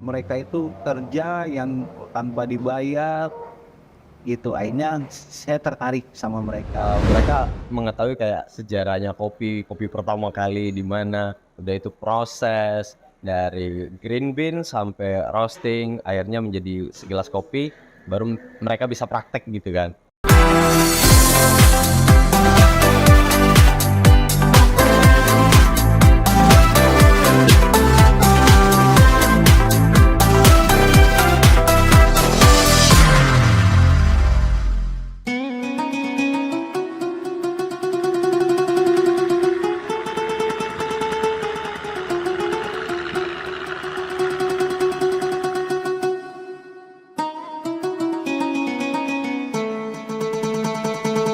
mereka itu kerja yang tanpa dibayar gitu. Akhirnya saya tertarik sama mereka. Mereka mengetahui kayak sejarahnya kopi pertama kali di mana, udah itu proses dari green bean sampai roasting, akhirnya menjadi segelas kopi, baru mereka bisa praktek gitu kan.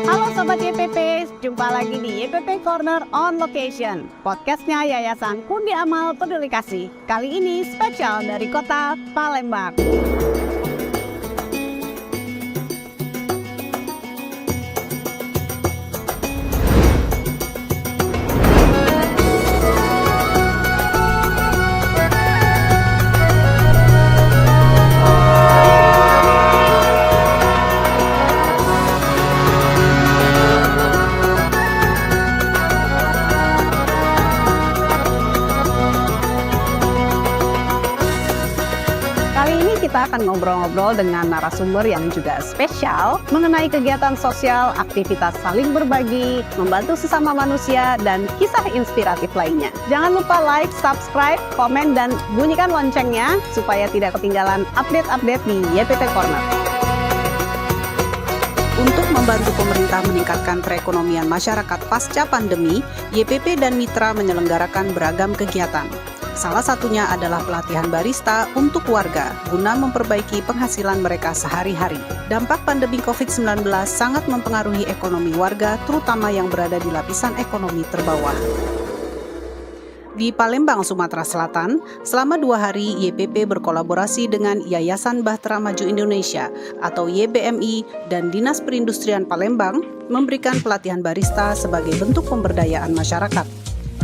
Halo Sobat YPP, jumpa lagi di YPP Corner on Location, podcastnya Yayasan Pundi Amal Peduli Kasih. Kali ini spesial dari kota Palembang. Kali ini kita akan ngobrol-ngobrol dengan narasumber yang juga spesial mengenai kegiatan sosial, aktivitas saling berbagi, membantu sesama manusia, dan kisah inspiratif lainnya. Jangan lupa like, subscribe, komen, dan bunyikan loncengnya supaya tidak ketinggalan update-update di YPP Corner. Untuk membantu pemerintah meningkatkan perekonomian masyarakat pasca pandemi, YPP dan mitra menyelenggarakan beragam kegiatan. Salah satunya adalah pelatihan barista untuk warga guna memperbaiki penghasilan mereka sehari-hari. Dampak pandemi COVID-19 sangat mempengaruhi ekonomi warga, terutama yang berada di lapisan ekonomi terbawah. Di Palembang, Sumatera Selatan, selama 2 hari YPP berkolaborasi dengan Yayasan Bahtera Maju Indonesia atau YBMI dan Dinas Perindustrian Palembang memberikan pelatihan barista sebagai bentuk pemberdayaan masyarakat.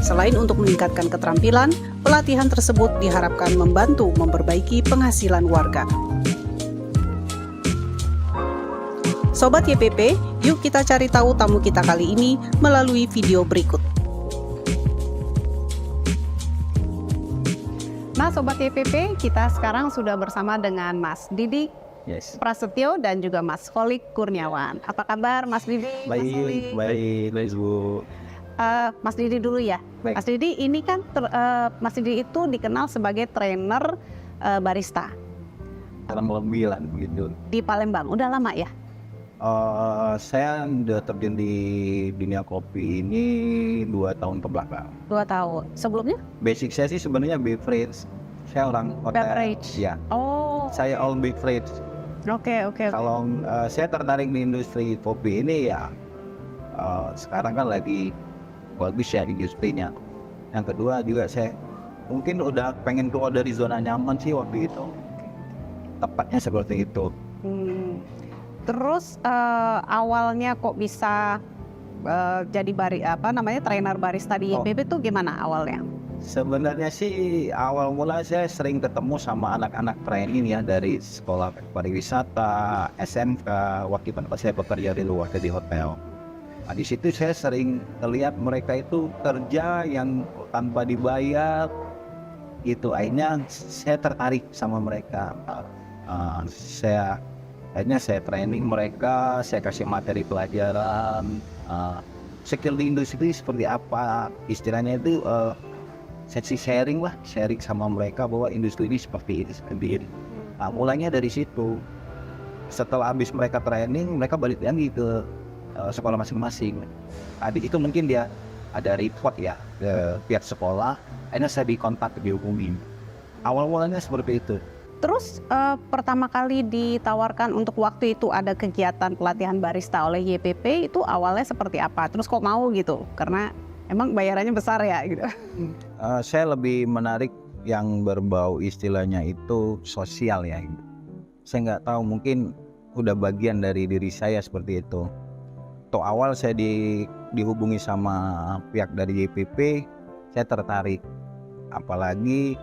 Selain untuk meningkatkan keterampilan, pelatihan tersebut diharapkan membantu memperbaiki penghasilan warga. Sobat YPP, yuk kita cari tahu tamu kita kali ini melalui video berikut. Nah, Sobat YPP, kita sekarang sudah bersama dengan Mas Didi Yes. Prasetyo dan juga Mas Holik Kurniawan. Apa kabar Mas Didi? Mas Holik? Baik, Bu. Mas Didi dulu ya. Baik. Mas Didi ini kan Mas Didi itu dikenal sebagai trainer barista Kurang lebih lah begitu. di Palembang. Udah lama ya? Saya udah terjun di dunia kopi ini 2 tahun kebelakang. 2 tahun. Sebelumnya? Basic saya sih sebenarnya beverage. Saya orang hotel. Beverage. Ya. Oh. Saya all beverage. Oke. Kalau saya tertarik di industri kopi ini ya sekarang kan lagi bagus ya industrinya. Yang kedua juga saya mungkin udah pengen keluar dari zona nyaman sih waktu itu. Tepatnya seperti itu. Terus awalnya kok bisa jadi trainer barista di YPP tuh gimana awalnya? Sebenarnya sih awal mula saya sering ketemu sama anak-anak training ya dari sekolah pariwisata, SMK, waktu itu saya bekerja di luar di hotel. Nah, di situ saya sering lihat mereka itu kerja yang tanpa dibayar gitu. Akhirnya saya tertarik sama mereka. Akhirnya saya training mereka, saya kasih materi pelajaran, skill di industri seperti apa, istilahnya itu sesi sharing sama mereka bahwa industri ini seperti ini. Nah, mulainya dari situ. Setelah habis mereka training, mereka balik lagi ke sekolah masing-masing. Habis itu mungkin dia ada report ya ke pihak sekolah, akhirnya saya dikontak, dihubungin. Awal mulanya seperti itu. Terus pertama kali ditawarkan untuk waktu itu ada kegiatan pelatihan barista oleh YPP, itu awalnya seperti apa? Terus kok mau gitu? Karena emang bayarannya besar ya gitu. Saya lebih menarik yang berbau istilahnya itu sosial ya. Saya nggak tahu, mungkin udah bagian dari diri saya seperti itu. Awal saya dihubungi sama pihak dari YPP, saya tertarik. Apalagi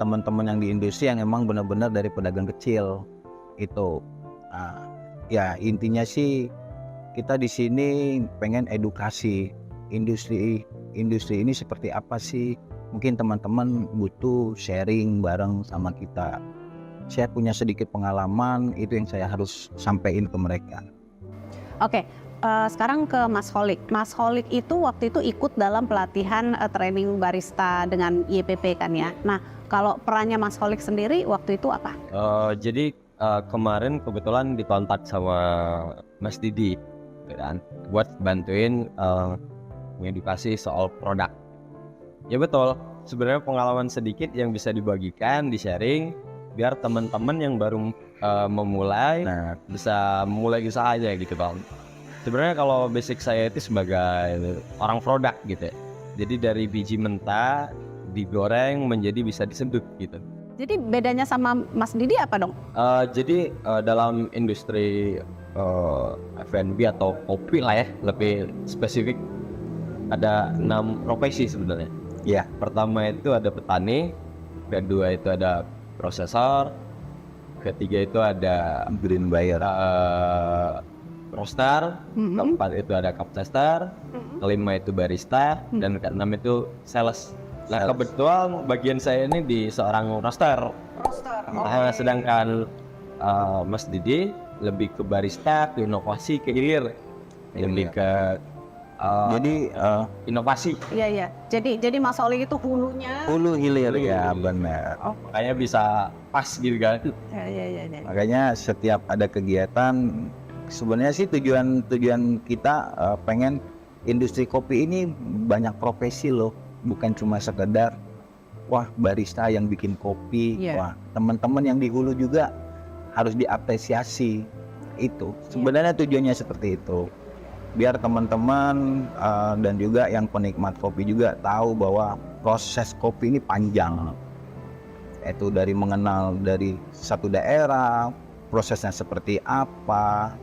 teman-teman yang di industri yang emang benar-benar dari pedagang kecil itu. Nah, ya intinya sih kita di sini pengen edukasi industri ini seperti apa sih. Mungkin teman-teman butuh sharing bareng sama kita. Saya punya sedikit pengalaman, itu yang saya harus sampaikan ke mereka. Oke, sekarang ke Mas Holik. Mas Holik itu waktu itu ikut dalam pelatihan training barista dengan YPP kan ya. Nah, kalau perannya Mas Holik sendiri waktu itu apa? Jadi kemarin kebetulan dikontak sama Mas Didi gitu kan, buat bantuin mengedukasi soal produk. Ya betul, sebenarnya pengalaman sedikit yang bisa dibagikan, di-sharing biar teman-teman yang baru memulai bisa memulai usahanya gitu Bang. Sebenarnya kalau basic saya itu sebagai orang produk gitu ya. Jadi dari biji mentah digoreng menjadi bisa disedot gitu. Jadi bedanya sama Mas Didi apa dong? Jadi dalam industri F&B atau kopi lah ya, lebih spesifik ada 6 profesi sebenarnya. Ya, Pertama itu ada petani, kedua itu ada prosesor, ketiga itu ada green buyer. roaster, keempat itu ada cup tester, kelima itu barista, dan keenam itu sales. Nah kebetulan bagian saya ini di seorang roaster. Sedangkan Mas Didi lebih ke barista, ke inovasi, ke hilir, lebih ke Jadi inovasi. Iya. Jadi Mas Holik itu hulunya. hulu hilir ya benar. Makanya bisa pas gitu kan. Iya. Makanya setiap ada kegiatan, sebenarnya sih tujuan kita pengen industri kopi ini banyak profesi loh, bukan cuma sekedar wah barista yang bikin kopi. Wah teman-teman yang di hulu juga harus diapresiasi. Itu sebenarnya tujuannya seperti itu, biar teman-teman dan juga yang penikmat kopi juga tahu bahwa proses kopi ini panjang. Itu dari mengenal dari satu daerah, prosesnya seperti apa,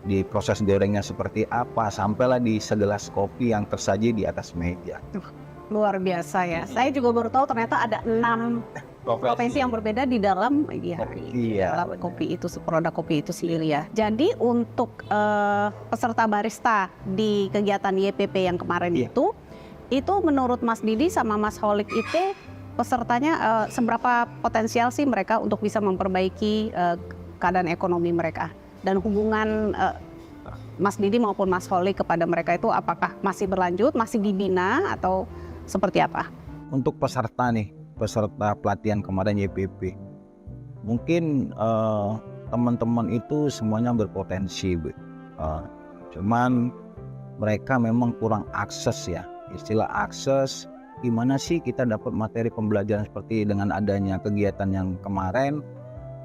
di proses gorengnya seperti apa, sampailah di segelas kopi yang tersaji di atas meja. Luar biasa ya. Saya juga baru tahu ternyata ada 6 profesi yang berbeda di dalam dalam kopi itu, produk kopi itu sendiri ya. Jadi untuk peserta barista di kegiatan YPP yang kemarin itu menurut Mas Didi sama Mas Holik itu pesertanya seberapa potensial sih mereka untuk bisa memperbaiki keadaan ekonomi mereka, dan hubungan Mas Didi maupun Mas Holik kepada mereka itu apakah masih berlanjut, masih dibina atau seperti apa? Untuk peserta pelatihan kemarin YPP, mungkin teman-teman itu semuanya berpotensi, cuman mereka memang kurang akses ya. Istilah akses, gimana sih kita dapat materi pembelajaran seperti dengan adanya kegiatan yang kemarin,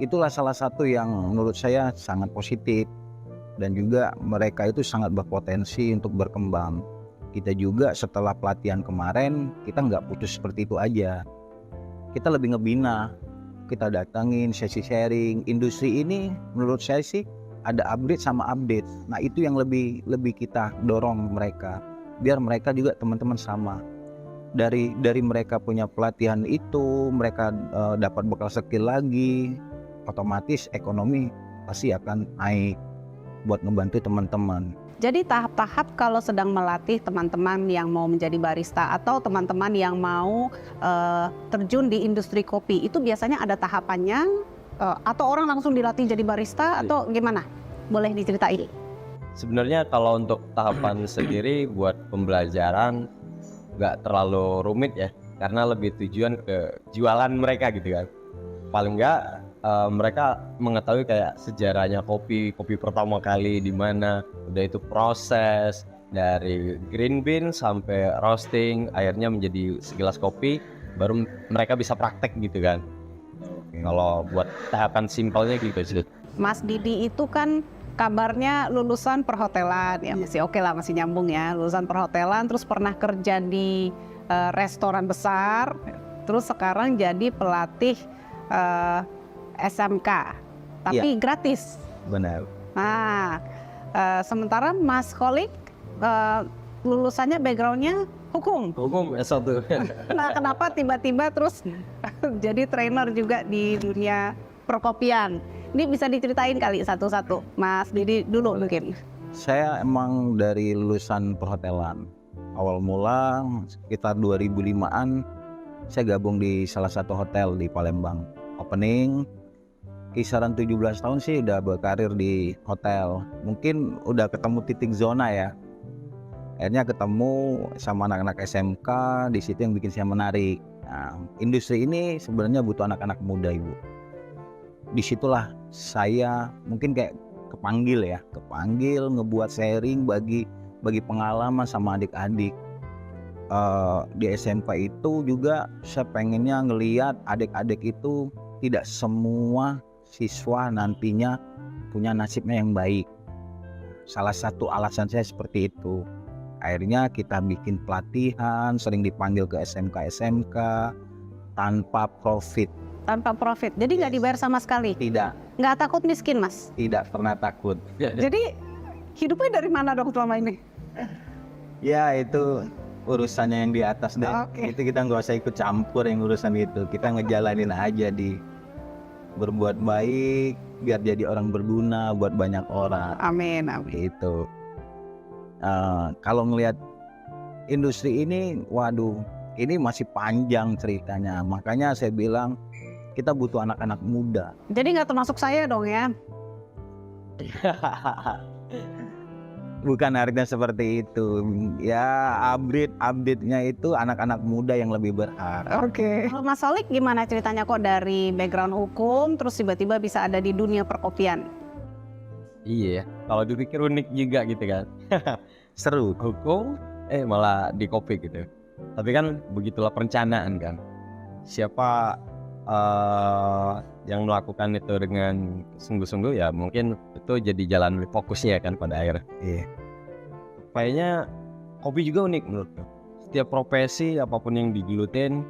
itulah salah satu yang menurut saya sangat positif, dan juga mereka itu sangat berpotensi untuk berkembang. Kita juga setelah pelatihan kemarin, kita nggak putus seperti itu aja. Kita lebih ngebina, kita datangin sesi sharing. Industri ini menurut saya sih ada upgrade sama update. Nah itu yang lebih kita dorong mereka, biar mereka juga teman-teman sama. Dari mereka punya pelatihan itu, mereka dapat bekal skill lagi, otomatis ekonomi pasti akan naik buat ngebantu teman-teman. Jadi tahap-tahap kalau sedang melatih teman-teman yang mau menjadi barista atau teman-teman yang mau terjun di industri kopi, itu biasanya ada tahapannya atau orang langsung dilatih jadi barista atau gimana? Boleh diceritain? Sebenarnya kalau untuk tahapan sendiri buat pembelajaran nggak terlalu rumit ya, karena lebih tujuan ke jualan mereka gitu kan. Paling nggak mereka mengetahui kayak sejarahnya kopi pertama kali di mana, udah itu proses dari green bean sampai roasting, akhirnya menjadi segelas kopi, baru mereka bisa praktek gitu kan. Kalau buat tahapan simpelnya gitu sih. Mas Didi itu kan kabarnya lulusan perhotelan ya, masih oke lah, masih nyambung ya, lulusan perhotelan, terus pernah kerja di restoran besar, terus sekarang jadi pelatih SMK, tapi gratis. Benar. Nah, sementara Mas Holik lulusannya backgroundnya Hukum. Hukum S1. Nah, kenapa tiba-tiba terus jadi trainer juga di dunia perkopian? Ini bisa diceritain kali satu-satu. Mas Didi dulu mungkin. Saya emang dari lulusan perhotelan. Awal mula sekitar 2005-an saya gabung di salah satu hotel di Palembang. Opening kisaran 17 tahun sih udah berkarir di hotel. Mungkin udah ketemu titik zona ya. Akhirnya ketemu sama anak-anak SMK, di situ yang bikin saya menarik. Nah, industri ini sebenarnya butuh anak-anak muda, Ibu. Disitulah saya mungkin kayak kepanggil ngebuat sharing bagi pengalaman sama adik-adik. Di SMK itu juga saya pengennya ngelihat adik-adik itu tidak semua siswa nantinya punya nasibnya yang baik. Salah satu alasan saya seperti itu. Akhirnya kita bikin pelatihan, sering dipanggil ke SMK tanpa profit. Tanpa profit, jadi nggak dibayar sama sekali? Tidak. Nggak takut miskin, Mas? Tidak pernah takut. Jadi hidupnya dari mana dong selama ini? Ya itu urusannya yang di atas deh. Oke. Itu kita nggak usah ikut campur yang urusan itu. Kita ngejalanin aja berbuat baik, biar jadi orang berguna buat banyak orang. Amin, amin. Gitu. Kalau ngelihat industri ini, waduh, ini masih panjang ceritanya. Makanya saya bilang kita butuh anak-anak muda. Jadi nggak termasuk saya dong ya? Bukan artinya seperti itu. Ya update-nya itu anak-anak muda yang lebih berhak. Oke. Kalau Mas Solik gimana ceritanya kok dari background hukum terus tiba-tiba bisa ada di dunia perkopian? Iya, kalau dipikir unik juga gitu kan. Seru. Hukum, malah di kopi gitu. Tapi kan begitulah perencanaan kan. Siapa yang melakukan itu dengan sungguh-sungguh ya mungkin itu jadi jalan fokusnya kan pada akhirnya. Iya. Kayaknya kopi juga unik menurutku. Setiap profesi apapun yang digelutin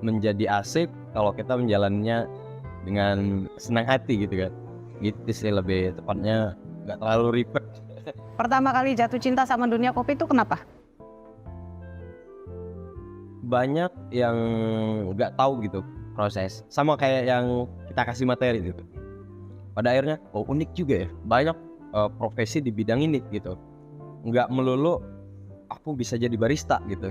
menjadi asik kalau kita menjalannya dengan senang hati gitu kan. Gitu sih lebih tepatnya, nggak terlalu ribet. Pertama kali jatuh cinta sama dunia kopi itu kenapa? Banyak yang nggak tahu gitu proses, sama kayak yang kita kasih materi gitu. Pada akhirnya, oh unik juga ya, banyak profesi di bidang ini gitu. Nggak melulu aku bisa jadi barista gitu.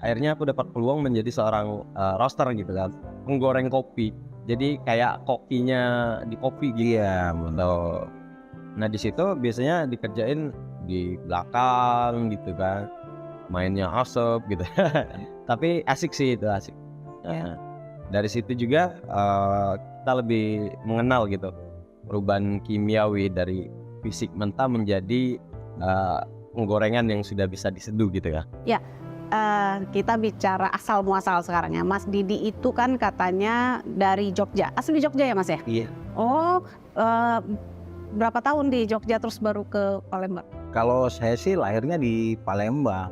Akhirnya aku dapat peluang menjadi seorang roaster gitu kan, penggoreng kopi. Jadi kayak kokinya di kopi gitu. Iya, betul. Nah di situ biasanya dikerjain di belakang gitu kan, mainnya asap gitu. Tapi asik sih itu, asik. Nah, dari situ juga kita lebih mengenal gitu perubahan kimiawi dari fisik mentah menjadi penggorengan yang sudah bisa diseduh gitu ya. Ya, kita bicara asal muasal sekarang ya. Mas Didi itu kan katanya dari Jogja, asli Jogja ya Mas ya? Iya. Oh, berapa tahun di Jogja terus baru ke Palembang? Kalau saya sih lahirnya di Palembang.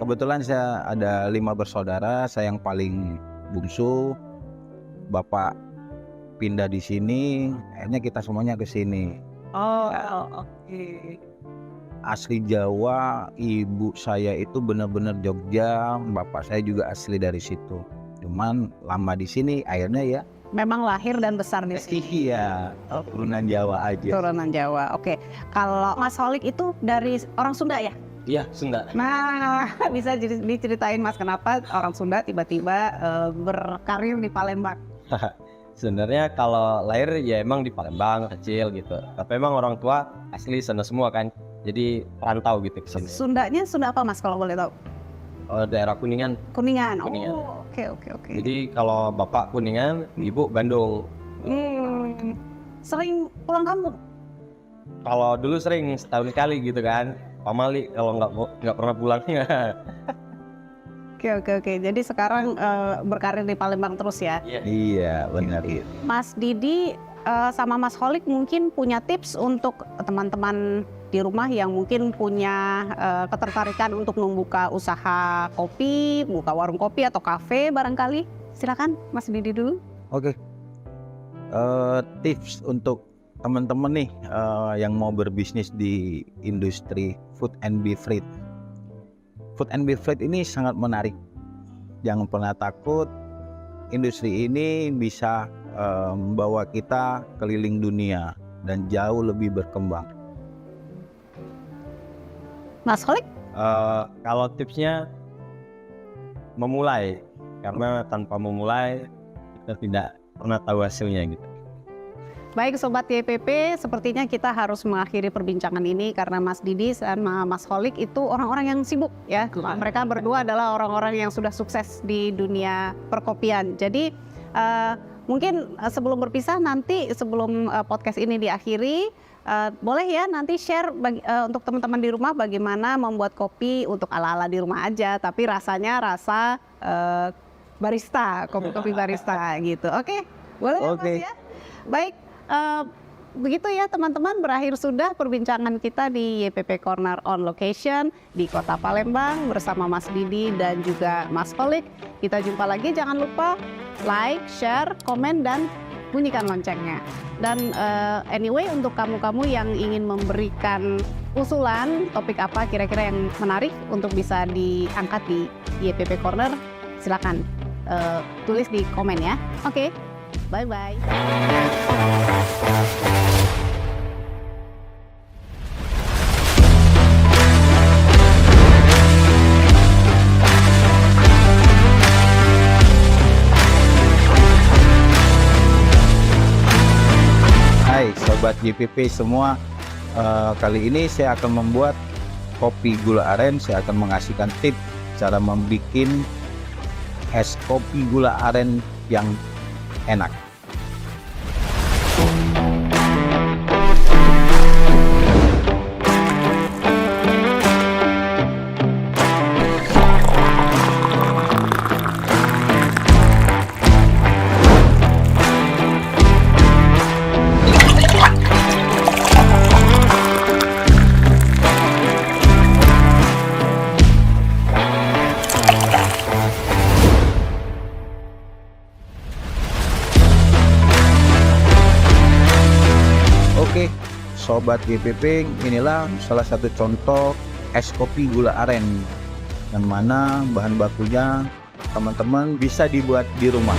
Kebetulan saya ada 5 bersaudara, saya yang paling bungsu. Bapak pindah di sini, akhirnya kita semuanya ke sini. Oh, oke. Asli Jawa, ibu saya itu benar-benar Jogja, bapak saya juga asli dari situ. Cuman lama di sini, akhirnya ya. Memang lahir dan besar di sini. Iya, turunan Jawa aja. Turunan Jawa. Oke. Kalau Mas Solik itu dari orang Sunda ya? Iya, Sunda. Nah, bisa diceritain Mas kenapa orang Sunda tiba-tiba berkarir di Palembang? Sebenarnya kalau lahir ya emang di Palembang kecil gitu. Tapi emang orang tua asli sana semua kan. Jadi perantau gitu ke sini. Sundanya Sunda apa Mas kalau boleh tahu? Daerah Kuningan. Kuningan. Kuningan. Oh, oke. Jadi kalau bapak Kuningan, ibu Bandung. Sering pulang kampung? Kalau dulu sering setahun kali gitu kan. Pamali kalau nggak pernah pulangnya. Oke. Jadi sekarang berkarir di Palembang terus ya? Iya, benar. Mas Didi sama Mas Solik mungkin punya tips untuk teman-teman di rumah yang mungkin punya ketertarikan untuk membuka usaha kopi, buka warung kopi atau kafe barangkali. Silakan Mas Didi dulu. Oke. Tips untuk teman-teman nih yang mau berbisnis di industri food and beverage. Food and Beverage ini sangat menarik. Jangan pernah takut, industri ini bisa membawa kita keliling dunia dan jauh lebih berkembang. Mas Kholik? Kalau tipsnya memulai, karena tanpa memulai kita tidak pernah tahu hasilnya gitu. Baik Sobat YPP, sepertinya kita harus mengakhiri perbincangan ini karena Mas Didi dan Mas Kholik itu orang-orang yang sibuk ya. Mereka berdua adalah orang-orang yang sudah sukses di dunia perkopian. Jadi mungkin sebelum berpisah nanti, sebelum podcast ini diakhiri, boleh ya nanti share untuk teman-teman di rumah bagaimana membuat kopi untuk ala-ala di rumah aja, tapi rasanya rasa barista, kopi-kopi barista gitu. Oke, boleh ya, Mas ya? Baik. Begitu ya teman-teman, berakhir sudah perbincangan kita di YPP Corner on Location di Kota Palembang bersama Mas Didi dan juga Mas Kholik. Kita jumpa lagi, jangan lupa like, share, komen, dan bunyikan loncengnya. Dan anyway, untuk kamu-kamu yang ingin memberikan usulan topik apa kira-kira yang menarik untuk bisa diangkat di YPP Corner, silakan tulis di komen ya. Oke. Bye-bye. Hai Sobat JPP semua, kali ini saya akan membuat kopi gula aren. Saya akan mengasihkan tips cara membuat es kopi gula aren yang enak. Oke, Sobat YPP, inilah salah satu contoh es kopi gula aren yang mana bahan bakunya teman-teman bisa dibuat di rumah.